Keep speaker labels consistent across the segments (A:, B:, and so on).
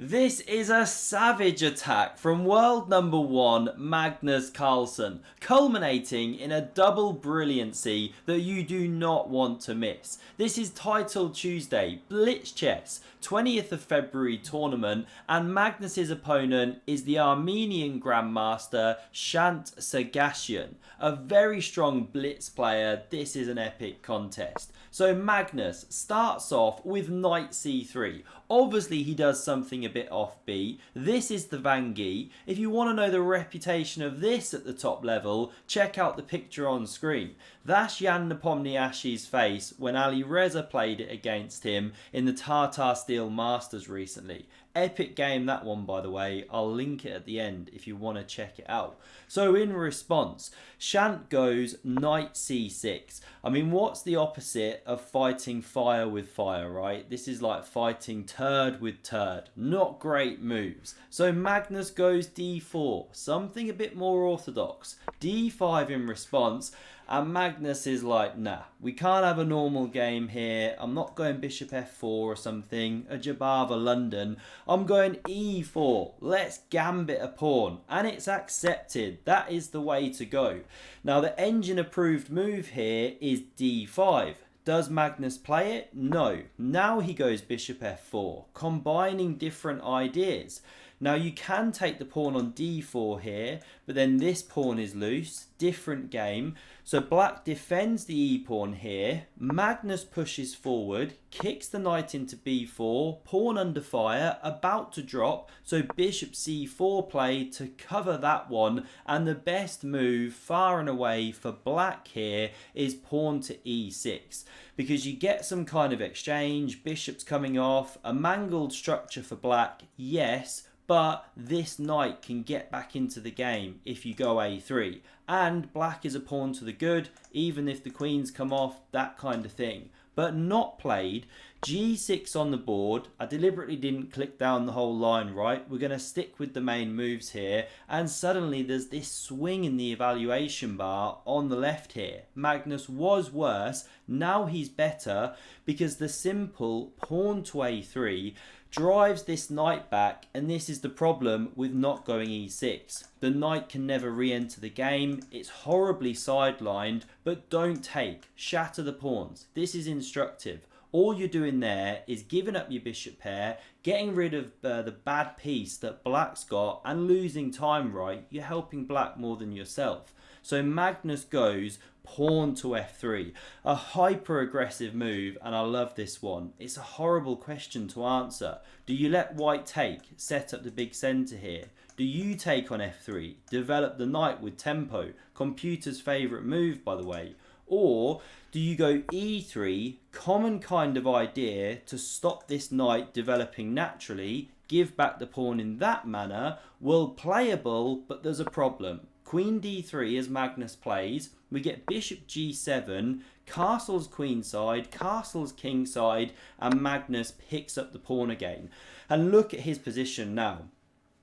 A: This is a savage attack from world number 1 Magnus Carlsen, culminating in a double brilliancy that you do not want to miss. This is Titled Tuesday Blitz Chess, 20th of February tournament, and Magnus's opponent is the Armenian Grandmaster Shant Sargsyan, a very strong blitz player. This is an epic contest. So Magnus starts off with knight c3. Obviously he does something a bit offbeat. This is the Vangi. If you want to know the reputation of this at the top level, check out the picture on screen. That's Jan Nepomniashchi's face when Ali Reza played it against him in the Tata Steel Masters recently. Epic game that one, by the way. I'll link it at the end if you want to check it out. So in response, Shant goes knight c6. I mean, what's the opposite of fighting fire with fire, right? This is like fighting turd with turd. Not great moves. So Magnus goes d4, something a bit more orthodox. d5 in response. And Magnus is like, nah, we can't have a normal game here. I'm not going bishop f4 or something, a Jabava London. I'm going e4. Let's gambit a pawn. And it's accepted. That is the way to go. Now, the engine approved move here is d5. Does Magnus play it? No. Now he goes bishop f4, combining different ideas. Now you can take the pawn on d4 here, but then this pawn is loose. Different game. So black defends the e-pawn here. Magnus pushes forward, kicks the knight into b4, pawn under fire, about to drop. So bishop c4 played to cover that one. And the best move far and away for black here is pawn to e6. Because you get some kind of exchange, bishops coming off, a mangled structure for black, yes. But this knight can get back into the game if you go a3. And black is a pawn to the good, even if the queens come off, that kind of thing. But not played. g6 on the board. I deliberately didn't click down the whole line, right? We're going to stick with the main moves here. And suddenly there's this swing in the evaluation bar on the left here. Magnus was worse. Now he's better because the simple pawn to a3 drives this knight back, and this is the problem with not going e6. The knight can never re-enter the game. It's horribly sidelined, but don't take. Shatter the pawns. This is instructive. All you're doing there is giving up your bishop pair, getting rid of the bad piece that black's got, and losing time, right? You're helping black more than yourself. So Magnus goes pawn to f3, a hyper aggressive move, and I love this one. It's a horrible question to answer. Do you let white take, set up the big centre here? Do you take on f3, develop the knight with tempo, computer's favourite move by the way? Or do you go e3, common kind of idea to stop this knight developing naturally, give back the pawn in that manner? Well, playable, but there's a problem. Queen d3 as Magnus plays, we get bishop g7, castle's queenside, castle's kingside, and Magnus picks up the pawn again. And look at his position now.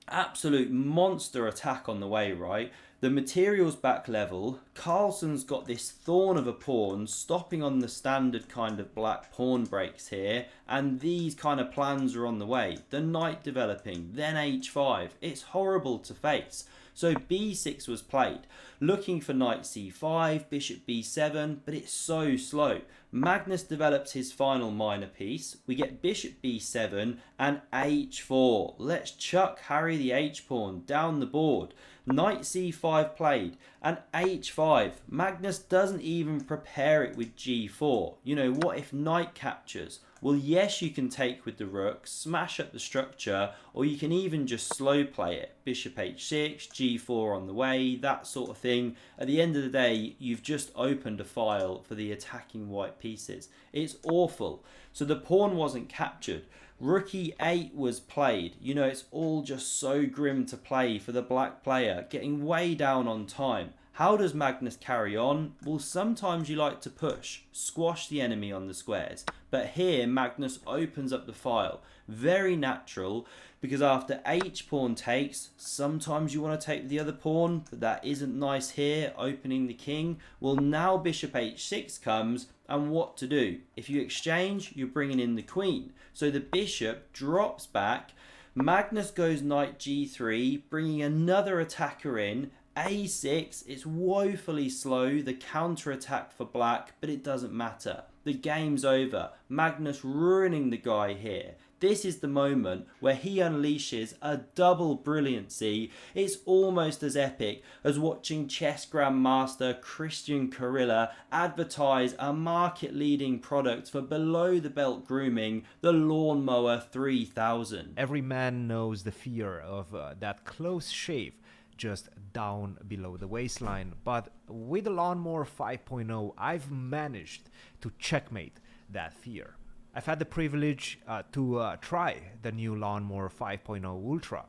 A: Absolute monster attack on the way, right? The material's back level. Carlsen's got this thorn of a pawn stopping on the standard kind of black pawn breaks here, and these kind of plans are on the way. The knight developing, then h5. It's horrible to face. So b6 was played, looking for knight c5, bishop b7, but it's so slow. Magnus develops his final minor piece. We get bishop b7 and h4. Let's chuck Harry the h-pawn down the board. Knight c5 played and h5. Magnus doesn't even prepare it with g4. You know, what if knight captures? Well, yes, you can take with the rook, smash up the structure, or you can even just slow play it. Bishop h6, g4 on the way, that sort of thing. At the end of the day, you've just opened a file for the attacking white pieces. It's awful. So the pawn wasn't captured. Rook e8 was played. You know, it's all just so grim to play for the black player, getting way down on time. How does Magnus carry on? Well, sometimes you like to push, squash the enemy on the squares. But here, Magnus opens up the file. Very natural, because after h-pawn takes, sometimes you want to take the other pawn, but that isn't nice here, opening the king. Well, now bishop h6 comes, and what to do? If you exchange, you're bringing in the queen. So the bishop drops back. Magnus goes knight g3, bringing another attacker in. a6, it's woefully slow, the counter-attack for black, but it doesn't matter. The game's over. Magnus ruining the guy here. This is the moment where he unleashes a double brilliancy. It's almost as epic as watching chess grandmaster Christian Kurilla advertise a market-leading product for below-the-belt grooming, the Lawnmower 3000.
B: Every man knows the fear of that close shave just down below the waistline, but with the Lawnmower 5.0, I've managed to checkmate that fear. I've had the privilege to try the new Lawnmower 5.0 Ultra,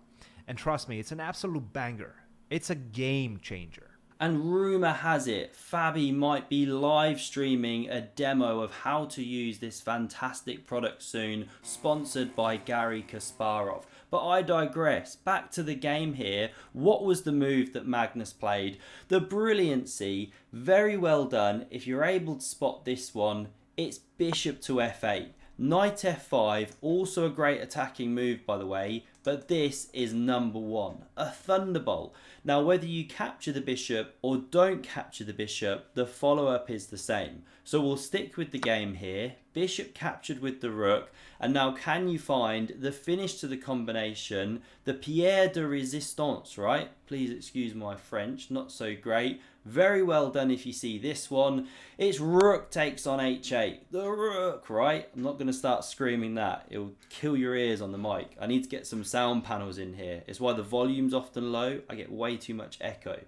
B: and trust me, it's an absolute banger. It's a game changer.
A: And rumour has it, Fabi might be live streaming a demo of how to use this fantastic product soon, sponsored by Garry Kasparov. But I digress. Back to the game here. What was the move that Magnus played? The Brilliancy, very well done. If you're able to spot this one, it's bishop to f8. Knight f5, also a great attacking move by the way, but this is number one, a thunderbolt. Now whether you capture the bishop or don't capture the bishop, the follow-up is the same. So we'll stick with the game here, bishop captured with the rook, and now can you find the finish to the combination, the pierre de resistance, right? Please excuse my French, not so great. Very well done if you see this one. It's rook takes on h8. The rook, right? I'm not going to start screaming that. It'll kill your ears on the mic. I need to get some sound panels in here. It's why the volume's often low. I get way too much echo.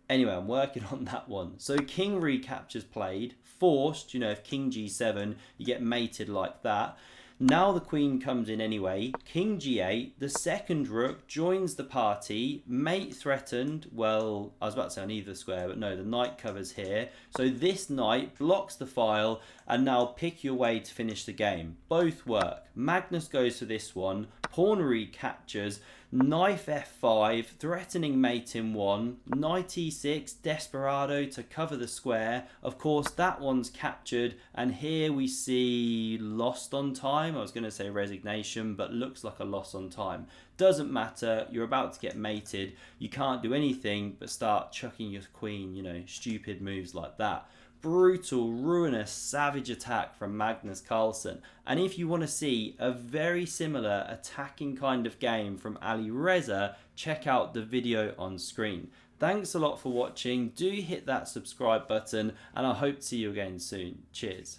A: Anyway, I'm working on that one. So king recapture's played. Forced, you know, if king g7, you get mated like that. Now the queen comes in anyway, king g8, the second rook joins the party, mate threatened, well, I was about to say on either square, but no, the knight covers here. So this knight blocks the file, and now pick your way to finish the game. Both work. Magnus goes for this one, pawn recaptures, knife f5, threatening mate in one, knight e6, desperado to cover the square. Of course, that one's captured, and here we see lost on time. I was going to say resignation, but looks like a loss on time. Doesn't matter, you're about to get mated. You can't do anything but start chucking your queen, you know, stupid moves like that. Brutal, ruinous, savage attack from Magnus Carlsen. And if you want to see a very similar attacking kind of game from Ali Reza, check out the video on screen. Thanks a lot for watching. Do hit that subscribe button, and I hope to see you again soon. Cheers.